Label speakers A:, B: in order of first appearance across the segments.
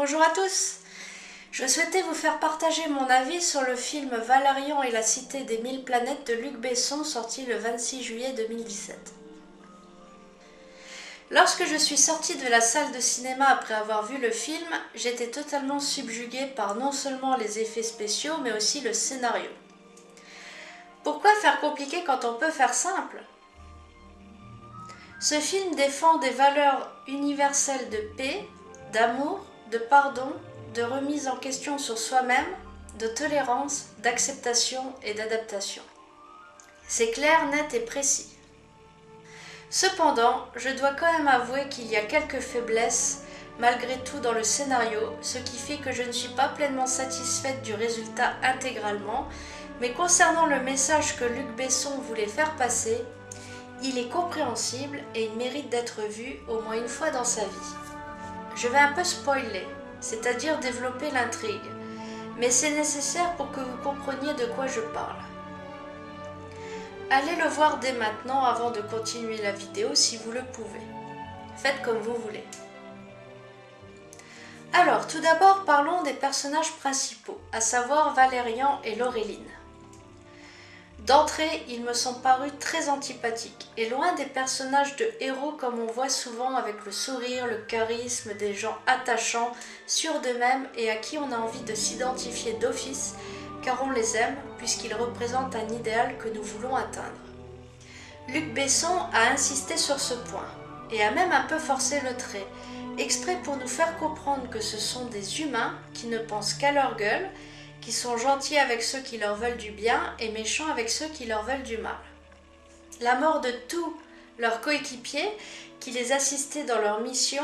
A: Bonjour à tous. Je souhaitais vous faire partager mon avis sur le film Valérian et la cité des 1000 planètes de Luc Besson, sorti le 26 juillet 2017. Lorsque je suis sortie de la salle de cinéma après avoir vu le film, j'étais totalement subjuguée par non seulement les effets spéciaux, mais aussi le scénario. Pourquoi faire compliqué quand on peut faire simple ? Ce film défend des valeurs universelles de paix, d'amour, de pardon, de remise en question sur soi-même, de tolérance, d'acceptation et d'adaptation. C'est clair, net et précis. Cependant, je dois quand même avouer qu'il y a quelques faiblesses malgré tout dans le scénario, ce qui fait que je ne suis pas pleinement satisfaite du résultat intégralement, mais concernant le message que Luc Besson voulait faire passer, il est compréhensible et il mérite d'être vu au moins une fois dans sa vie. Je vais un peu spoiler, c'est-à-dire développer l'intrigue, mais c'est nécessaire pour que vous compreniez de quoi je parle. Allez le voir dès maintenant avant de continuer la vidéo si vous le pouvez. Faites comme vous voulez. Alors, tout d'abord, parlons des personnages principaux, à savoir Valérian et Laureline. D'entrée, ils me sont parus très antipathiques et loin des personnages de héros comme on voit souvent avec le sourire, le charisme, des gens attachants, sûrs d'eux-mêmes et à qui on a envie de s'identifier d'office car on les aime puisqu'ils représentent un idéal que nous voulons atteindre. Luc Besson a insisté sur ce point et a même un peu forcé le trait, exprès pour nous faire comprendre que ce sont des humains qui ne pensent qu'à leur gueule, qui sont gentils avec ceux qui leur veulent du bien et méchants avec ceux qui leur veulent du mal. La mort de tous leurs coéquipiers qui les assistaient dans leur mission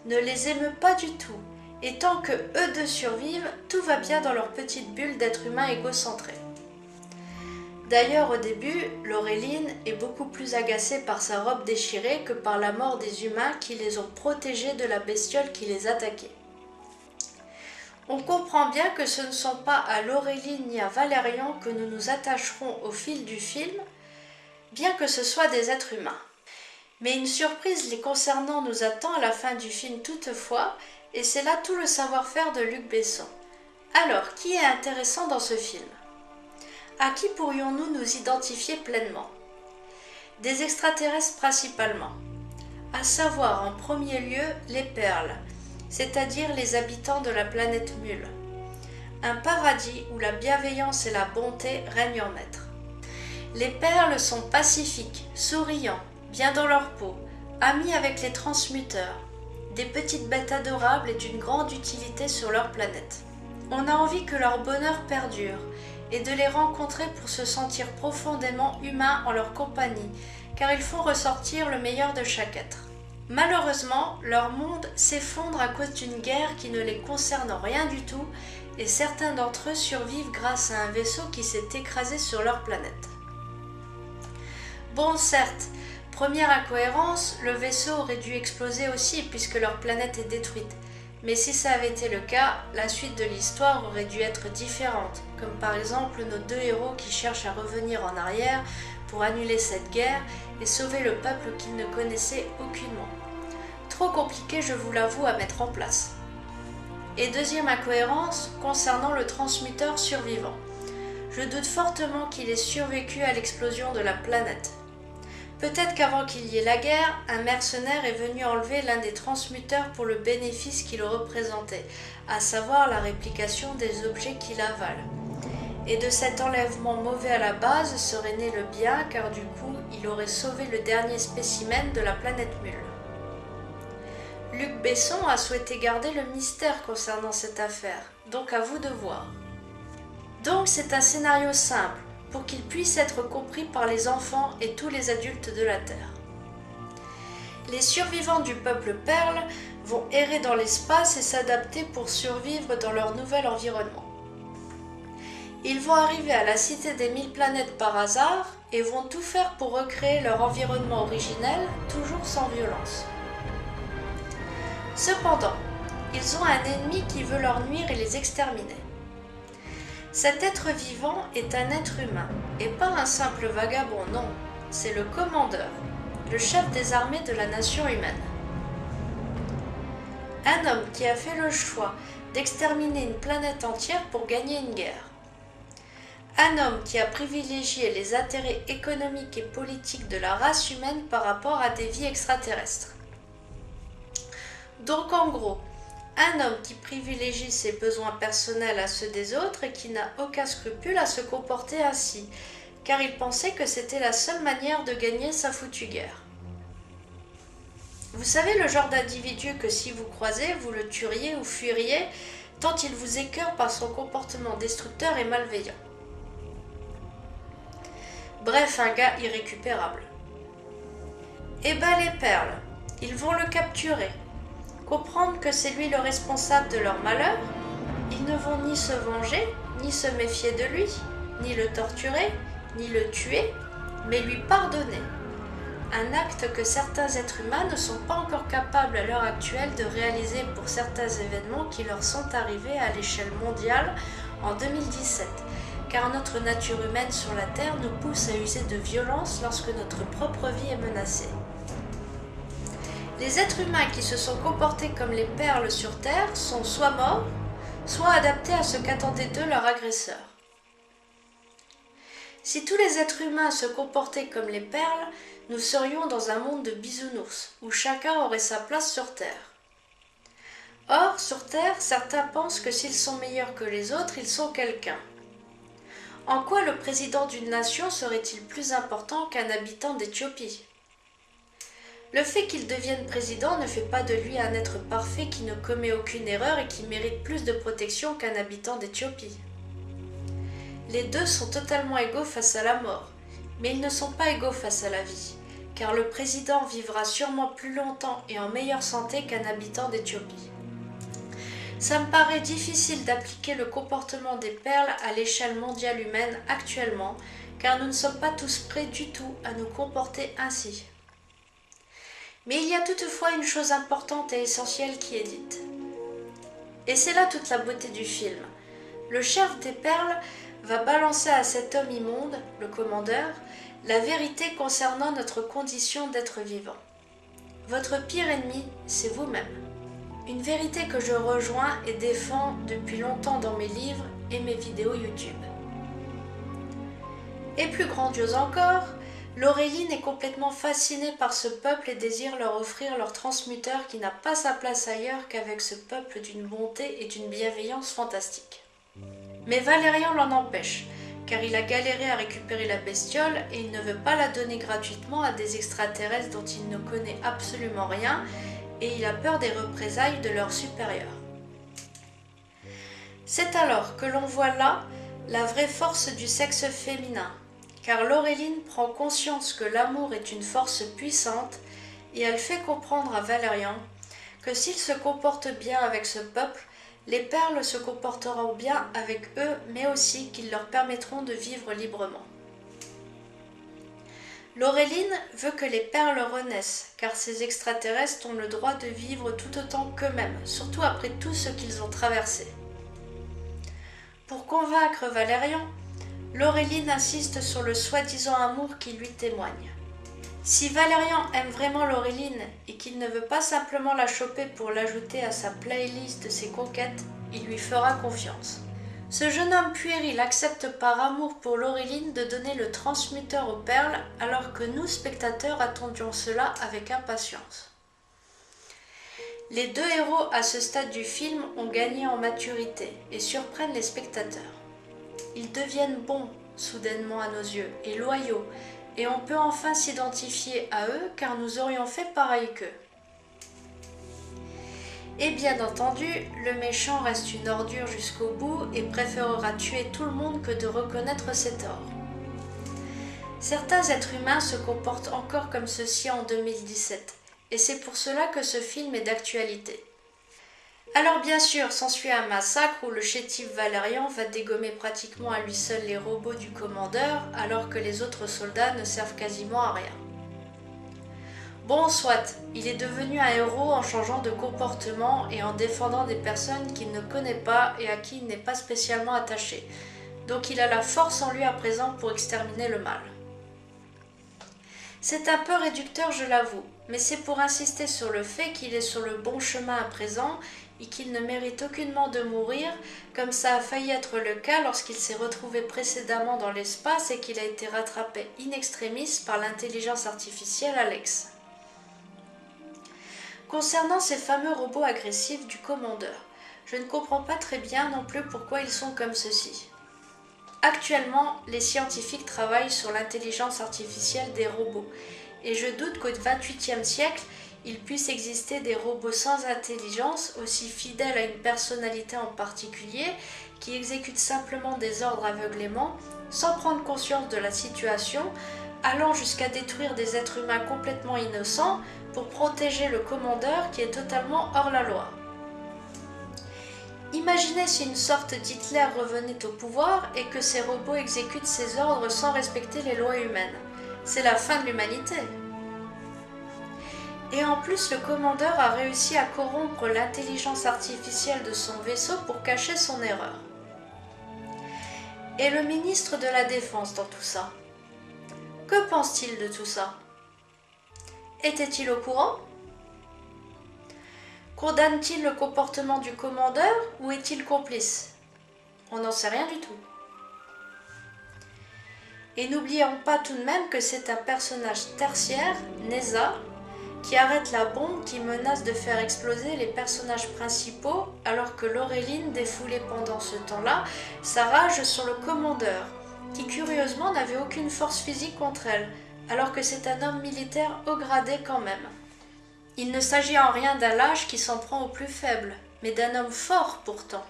A: ne les émeut pas du tout, et tant que eux deux survivent, tout va bien dans leur petite bulle d'êtres humains égocentrés. D'ailleurs, au début, Laureline est beaucoup plus agacée par sa robe déchirée que par la mort des humains qui les ont protégés de la bestiole qui les attaquait. On comprend bien que ce ne sont pas à Laureline ni à Valérian que nous nous attacherons au fil du film, bien que ce soient des êtres humains. Mais une surprise les concernant nous attend à la fin du film toutefois, et c'est là tout le savoir-faire de Luc Besson. Alors, qui est intéressant dans ce film ? À qui pourrions-nous nous identifier pleinement ? Des extraterrestres principalement, à savoir en premier lieu les perles, c'est-à-dire les habitants de la planète Mule. Un paradis où la bienveillance et la bonté règnent en maître. Les perles sont pacifiques, souriants, bien dans leur peau, amis avec les transmuteurs, des petites bêtes adorables et d'une grande utilité sur leur planète. On a envie que leur bonheur perdure et de les rencontrer pour se sentir profondément humains en leur compagnie, car ils font ressortir le meilleur de chaque être. Malheureusement, leur monde s'effondre à cause d'une guerre qui ne les concerne rien du tout et certains d'entre eux survivent grâce à un vaisseau qui s'est écrasé sur leur planète. Bon, certes, première incohérence, le vaisseau aurait dû exploser aussi puisque leur planète est détruite. Mais si ça avait été le cas, la suite de l'histoire aurait dû être différente, comme par exemple nos deux héros qui cherchent à revenir en arrière pour annuler cette guerre et sauver le peuple qu'ils ne connaissaient aucunement. Trop compliqué, je vous l'avoue, à mettre en place. Et deuxième incohérence, concernant le transmuteur survivant. Je doute fortement qu'il ait survécu à l'explosion de la planète. Peut-être qu'avant qu'il y ait la guerre, un mercenaire est venu enlever l'un des transmuteurs pour le bénéfice qu'il représentait, à savoir la réplication des objets qu'il avale. Et de cet enlèvement mauvais à la base serait né le bien, car du coup, il aurait sauvé le dernier spécimen de la planète Mule. Luc Besson a souhaité garder le mystère concernant cette affaire, donc à vous de voir. Donc c'est un scénario simple, pour qu'il puisse être compris par les enfants et tous les adultes de la Terre. Les survivants du peuple Perle vont errer dans l'espace et s'adapter pour survivre dans leur nouvel environnement. Ils vont arriver à la cité des 1000 planètes par hasard et vont tout faire pour recréer leur environnement originel, toujours sans violence. Cependant, ils ont un ennemi qui veut leur nuire et les exterminer. Cet être vivant est un être humain, et pas un simple vagabond, non, c'est le commandeur, le chef des armées de la nation humaine. Un homme qui a fait le choix d'exterminer une planète entière pour gagner une guerre. Un homme qui a privilégié les intérêts économiques et politiques de la race humaine par rapport à des vies extraterrestres. Donc en gros, un homme qui privilégie ses besoins personnels à ceux des autres et qui n'a aucun scrupule à se comporter ainsi, car il pensait que c'était la seule manière de gagner sa foutue guerre. Vous savez le genre d'individu que si vous croisez, vous le tueriez ou fuiriez, tant il vous écœure par son comportement destructeur et malveillant. Bref, un gars irrécupérable. Eh ben les perles, ils vont le capturer. Comprendre que c'est lui le responsable de leur malheur, ils ne vont ni se venger, ni se méfier de lui, ni le torturer, ni le tuer, mais lui pardonner. Un acte que certains êtres humains ne sont pas encore capables à l'heure actuelle de réaliser pour certains événements qui leur sont arrivés à l'échelle mondiale en 2017, car notre nature humaine sur la Terre nous pousse à user de violence lorsque notre propre vie est menacée. Les êtres humains qui se sont comportés comme les perles sur Terre sont soit morts, soit adaptés à ce qu'attendait d'eux leur agresseur. Si tous les êtres humains se comportaient comme les perles, nous serions dans un monde de bisounours, où chacun aurait sa place sur Terre. Or, sur Terre, certains pensent que s'ils sont meilleurs que les autres, ils sont quelqu'un. En quoi le président d'une nation serait-il plus important qu'un habitant d'Éthiopie ? Le fait qu'il devienne président ne fait pas de lui un être parfait qui ne commet aucune erreur et qui mérite plus de protection qu'un habitant d'Éthiopie. Les deux sont totalement égaux face à la mort, mais ils ne sont pas égaux face à la vie, car le président vivra sûrement plus longtemps et en meilleure santé qu'un habitant d'Éthiopie. Ça me paraît difficile d'appliquer le comportement des perles à l'échelle mondiale humaine actuellement, car nous ne sommes pas tous prêts du tout à nous comporter ainsi. Mais il y a toutefois une chose importante et essentielle qui est dite. Et c'est là toute la beauté du film. Le chef des perles va balancer à cet homme immonde, le commandeur, la vérité concernant notre condition d'être vivant. Votre pire ennemi, c'est vous-même. Une vérité que je rejoins et défends depuis longtemps dans mes livres et mes vidéos YouTube. Et plus grandiose encore, Laureline est complètement fascinée par ce peuple et désire leur offrir leur transmuteur qui n'a pas sa place ailleurs qu'avec ce peuple d'une bonté et d'une bienveillance fantastique. Mais Valérian l'en empêche, car il a galéré à récupérer la bestiole et il ne veut pas la donner gratuitement à des extraterrestres dont il ne connaît absolument rien et il a peur des représailles de leurs supérieurs. C'est alors que l'on voit là la vraie force du sexe féminin, car Laureline prend conscience que l'amour est une force puissante et elle fait comprendre à Valérian que s'il se comporte bien avec ce peuple, les perles se comporteront bien avec eux, mais aussi qu'ils leur permettront de vivre librement. Laureline veut que les perles renaissent, car ces extraterrestres ont le droit de vivre tout autant qu'eux-mêmes, surtout après tout ce qu'ils ont traversé. Pour convaincre Valérian, Laureline insiste sur le soi-disant amour qui lui témoigne. Si Valérian aime vraiment Laureline et qu'il ne veut pas simplement la choper pour l'ajouter à sa playlist de ses conquêtes, il lui fera confiance. Ce jeune homme puéril accepte par amour pour Laureline de donner le transmuteur aux perles alors que nous, spectateurs, attendions cela avec impatience. Les deux héros à ce stade du film ont gagné en maturité et surprennent les spectateurs. Ils deviennent bons, soudainement à nos yeux, et loyaux, et on peut enfin s'identifier à eux car nous aurions fait pareil qu'eux. Et bien entendu, le méchant reste une ordure jusqu'au bout et préférera tuer tout le monde que de reconnaître ses torts. Certains êtres humains se comportent encore comme ceci en 2017, et c'est pour cela que ce film est d'actualité. Alors bien sûr, s'ensuit un massacre où le chétif Valérian va dégommer pratiquement à lui seul les robots du commandeur, alors que les autres soldats ne servent quasiment à rien. Bon, soit, il est devenu un héros en changeant de comportement et en défendant des personnes qu'il ne connaît pas et à qui il n'est pas spécialement attaché. Donc il a la force en lui à présent pour exterminer le mal. C'est un peu réducteur, je l'avoue, mais c'est pour insister sur le fait qu'il est sur le bon chemin à présent et qu'il ne mérite aucunement de mourir, comme ça a failli être le cas lorsqu'il s'est retrouvé précédemment dans l'espace et qu'il a été rattrapé in extremis par l'intelligence artificielle Alex. Concernant ces fameux robots agressifs du commandeur, je ne comprends pas très bien non plus pourquoi ils sont comme ceci. Actuellement, les scientifiques travaillent sur l'intelligence artificielle des robots, et je doute qu'au XXIe siècle, il puisse exister des robots sans intelligence, aussi fidèles à une personnalité en particulier, qui exécutent simplement des ordres aveuglément, sans prendre conscience de la situation, allant jusqu'à détruire des êtres humains complètement innocents pour protéger le commandeur qui est totalement hors la loi. Imaginez si une sorte d'Hitler revenait au pouvoir et que ces robots exécutent ses ordres sans respecter les lois humaines. C'est la fin de l'humanité. Et en plus, le commandeur a réussi à corrompre l'intelligence artificielle de son vaisseau pour cacher son erreur. Et le ministre de la Défense dans tout ça? Que pense-t-il de tout ça? Était-il au courant? Condamne-t-il le comportement du commandeur ou est-il complice? On n'en sait rien du tout. Et n'oublions pas tout de même que c'est un personnage tertiaire, Neza, qui arrête la bombe qui menace de faire exploser les personnages principaux alors que Laureline, défoulée pendant ce temps-là, s'arrache sur le commandeur, qui curieusement n'avait aucune force physique contre elle, alors que c'est un homme militaire haut gradé quand même. Il ne s'agit en rien d'un lâche qui s'en prend aux plus faibles, mais d'un homme fort pourtant,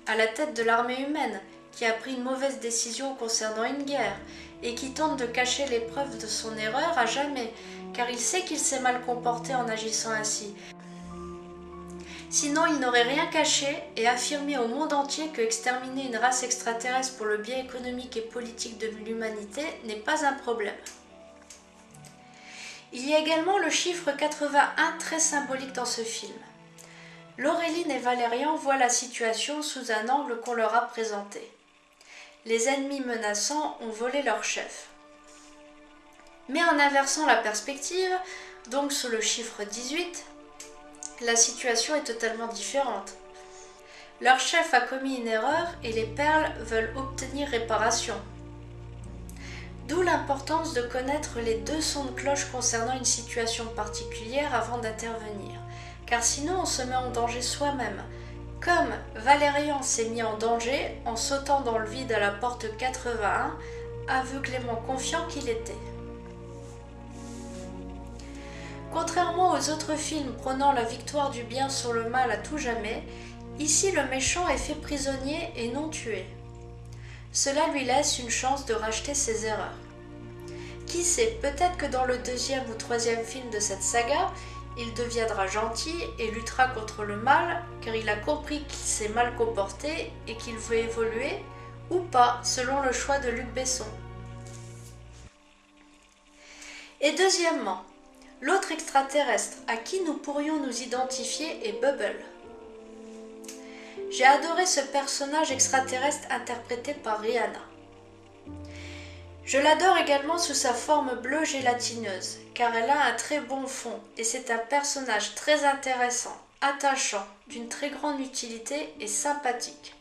A: à la tête de l'armée humaine, qui a pris une mauvaise décision concernant une guerre, et qui tente de cacher les preuves de son erreur à jamais, car il sait qu'il s'est mal comporté en agissant ainsi. Sinon, il n'aurait rien caché et affirmé au monde entier que exterminer une race extraterrestre pour le bien économique et politique de l'humanité n'est pas un problème. Il y a également le chiffre 81 très symbolique dans ce film. Laureline et Valérian voient la situation sous un angle qu'on leur a présenté. Les ennemis menaçants ont volé leur chef. Mais en inversant la perspective, donc sous le chiffre 18, la situation est totalement différente. Leur chef a commis une erreur et les perles veulent obtenir réparation. D'où l'importance de connaître les deux sons de cloche concernant une situation particulière avant d'intervenir, car sinon on se met en danger soi-même, comme Valérian s'est mis en danger en sautant dans le vide à la porte 81, aveuglément confiant qu'il était. Contrairement aux autres films prônant la victoire du bien sur le mal à tout jamais, ici le méchant est fait prisonnier et non tué. Cela lui laisse une chance de racheter ses erreurs. Qui sait, peut-être que dans le deuxième ou troisième film de cette saga, il deviendra gentil et luttera contre le mal, car il a compris qu'il s'est mal comporté et qu'il veut évoluer, ou pas, selon le choix de Luc Besson. Et deuxièmement, l'autre extraterrestre à qui nous pourrions nous identifier est Bubble. J'ai adoré ce personnage extraterrestre interprété par Rihanna. Je l'adore également sous sa forme bleue gélatineuse, car elle a un très bon fond et c'est un personnage très intéressant, attachant, d'une très grande utilité et sympathique.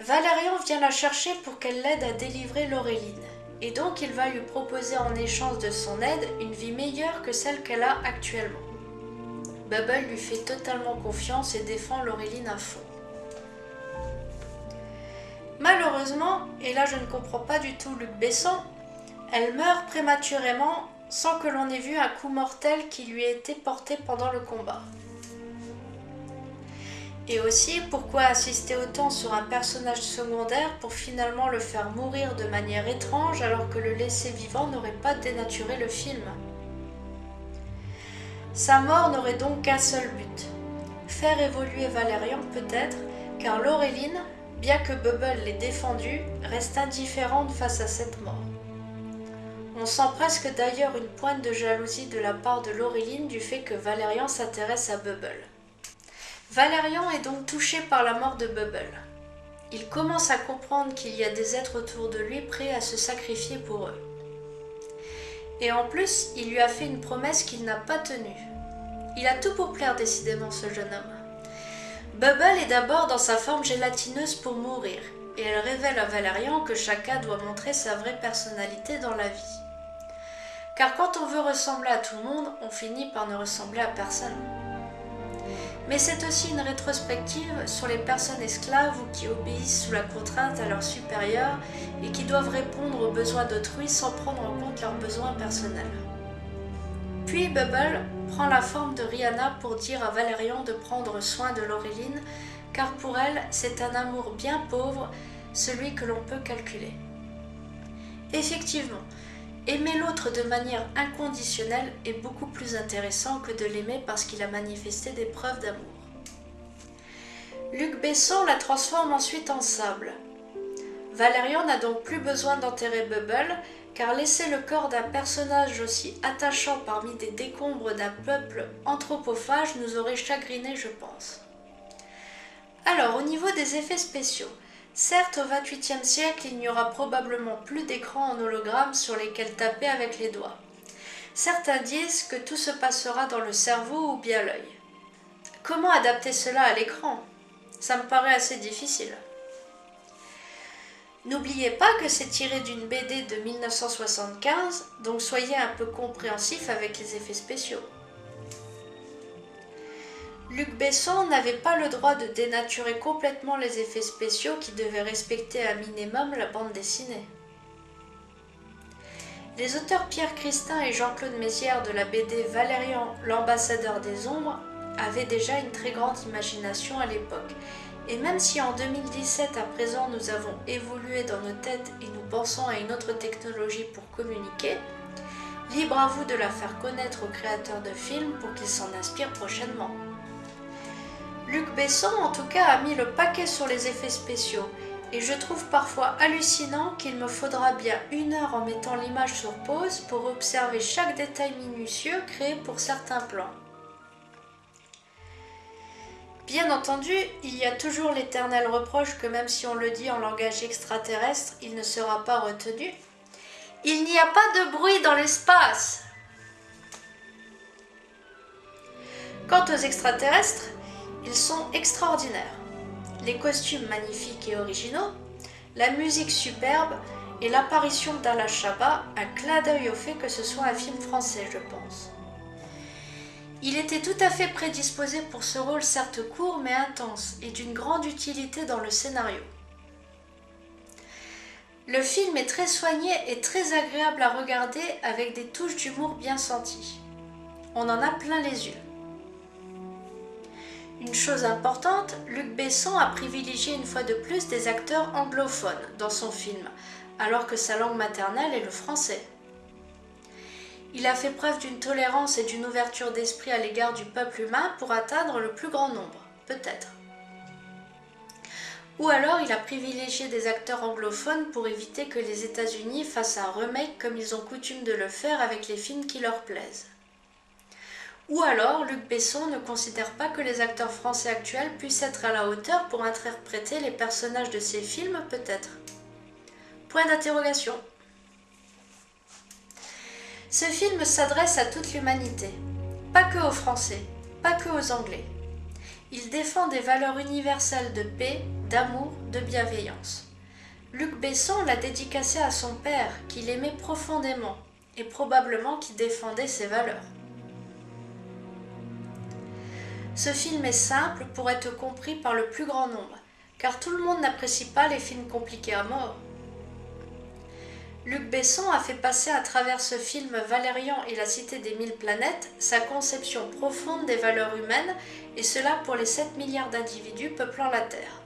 A: Valérian vient la chercher pour qu'elle l'aide à délivrer Laureline, et donc il va lui proposer en échange de son aide une vie meilleure que celle qu'elle a actuellement. Bubble lui fait totalement confiance et défend Laureline à fond. Malheureusement, et là je ne comprends pas du tout Luc Besson, elle meurt prématurément sans que l'on ait vu un coup mortel qui lui ait été porté pendant le combat. Et aussi, pourquoi insister autant sur un personnage secondaire pour finalement le faire mourir de manière étrange alors que le laisser vivant n'aurait pas dénaturé le film? Sa mort n'aurait donc qu'un seul but, faire évoluer Valérian peut-être, car Laureline, bien que Bubble l'ait défendue, reste indifférente face à cette mort. On sent presque d'ailleurs une pointe de jalousie de la part de Laureline du fait que Valérian s'intéresse à Bubble. Valérian est donc touché par la mort de Bubble. Il commence à comprendre qu'il y a des êtres autour de lui prêts à se sacrifier pour eux. Et en plus, il lui a fait une promesse qu'il n'a pas tenue. Il a tout pour plaire décidément ce jeune homme. Bubble est d'abord dans sa forme gélatineuse pour mourir, et elle révèle à Valérian que chacun doit montrer sa vraie personnalité dans la vie. Car quand on veut ressembler à tout le monde, on finit par ne ressembler à personne. Mais c'est aussi une rétrospective sur les personnes esclaves ou qui obéissent sous la contrainte à leurs supérieurs et qui doivent répondre aux besoins d'autrui sans prendre en compte leurs besoins personnels. Puis Bubble prend la forme de Rihanna pour dire à Valérian de prendre soin de Laureline, car pour elle, c'est un amour bien pauvre, celui que l'on peut calculer. Effectivement, aimer l'autre de manière inconditionnelle est beaucoup plus intéressant que de l'aimer parce qu'il a manifesté des preuves d'amour. Luc Besson la transforme ensuite en sable. Valérian n'a donc plus besoin d'enterrer Bubble, car laisser le corps d'un personnage aussi attachant parmi des décombres d'un peuple anthropophage nous aurait chagriné, je pense. Alors, au niveau des effets spéciaux, certes, au XXVIIIe siècle, il n'y aura probablement plus d'écrans en hologramme sur lesquels taper avec les doigts. Certains disent que tout se passera dans le cerveau ou bien l'œil. Comment adapter cela à l'écran ? Ça me paraît assez difficile. N'oubliez pas que c'est tiré d'une BD de 1975, donc soyez un peu compréhensifs avec les effets spéciaux. Luc Besson n'avait pas le droit de dénaturer complètement les effets spéciaux qui devaient respecter un minimum la bande dessinée. Les auteurs Pierre Christin et Jean-Claude Mézières de la BD Valérian, l'ambassadeur des ombres, avaient déjà une très grande imagination à l'époque. Et même si en 2017 à présent nous avons évolué dans nos têtes et nous pensons à une autre technologie pour communiquer, libre à vous de la faire connaître aux créateurs de films pour qu'ils s'en inspirent prochainement. Luc Besson en tout cas a mis le paquet sur les effets spéciaux et je trouve parfois hallucinant qu'il me faudra bien 1 heure en mettant l'image sur pause pour observer chaque détail minutieux créé pour certains plans. Bien entendu, il y a toujours l'éternel reproche que même si on le dit en langage extraterrestre, il ne sera pas retenu. Il n'y a pas de bruit dans l'espace. Quant aux extraterrestres, ils sont extraordinaires. Les costumes magnifiques et originaux, la musique superbe et l'apparition d'Alain Chabat, un clin d'œil au fait que ce soit un film français, je pense. Il était tout à fait prédisposé pour ce rôle certes court mais intense et d'une grande utilité dans le scénario. Le film est très soigné et très agréable à regarder avec des touches d'humour bien senties. On en a plein les yeux. Une chose importante, Luc Besson a privilégié une fois de plus des acteurs anglophones dans son film, alors que sa langue maternelle est le français. Il a fait preuve d'une tolérance et d'une ouverture d'esprit à l'égard du peuple humain pour atteindre le plus grand nombre, peut-être. Ou alors il a privilégié des acteurs anglophones pour éviter que les États-Unis fassent un remake comme ils ont coutume de le faire avec les films qui leur plaisent. Ou alors Luc Besson ne considère pas que les acteurs français actuels puissent être à la hauteur pour interpréter les personnages de ses films, peut-être. Point d'interrogation. Ce film s'adresse à toute l'humanité, pas que aux Français, pas que aux Anglais. Il défend des valeurs universelles de paix, d'amour, de bienveillance. Luc Besson l'a dédicacé à son père, qu'il aimait profondément, et probablement qui défendait ses valeurs. Ce film est simple pour être compris par le plus grand nombre, car tout le monde n'apprécie pas les films compliqués à mort. Luc Besson a fait passer à travers ce film Valérian et la Cité des 1000 planètes sa conception profonde des valeurs humaines, et cela pour les 7 milliards d'individus peuplant la Terre.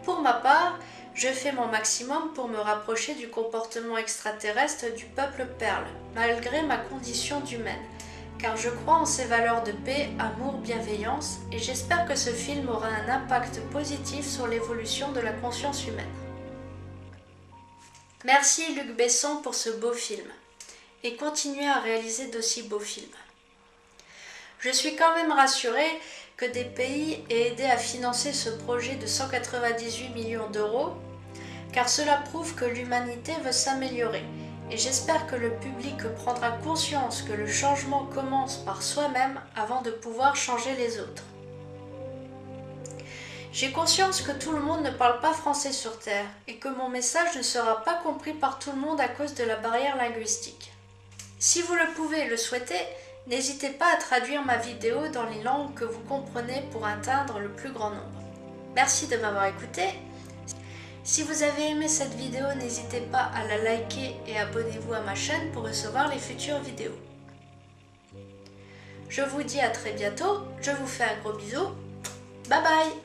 A: Pour ma part, je fais mon maximum pour me rapprocher du comportement extraterrestre du peuple Perle, malgré ma condition d'humaine, car je crois en ces valeurs de paix, amour, bienveillance, et j'espère que ce film aura un impact positif sur l'évolution de la conscience humaine. Merci Luc Besson pour ce beau film, et continuez à réaliser d'aussi beaux films. Je suis quand même rassurée que des pays aient aidé à financer ce projet de 198 millions d'euros, car cela prouve que l'humanité veut s'améliorer et j'espère que le public prendra conscience que le changement commence par soi-même avant de pouvoir changer les autres. J'ai conscience que tout le monde ne parle pas français sur Terre et que mon message ne sera pas compris par tout le monde à cause de la barrière linguistique. Si vous le pouvez et le souhaitez, n'hésitez pas à traduire ma vidéo dans les langues que vous comprenez pour atteindre le plus grand nombre. Merci de m'avoir écouté. Si vous avez aimé cette vidéo, n'hésitez pas à la liker et abonnez-vous à ma chaîne pour recevoir les futures vidéos. Je vous dis à très bientôt, je vous fais un gros bisou, bye bye.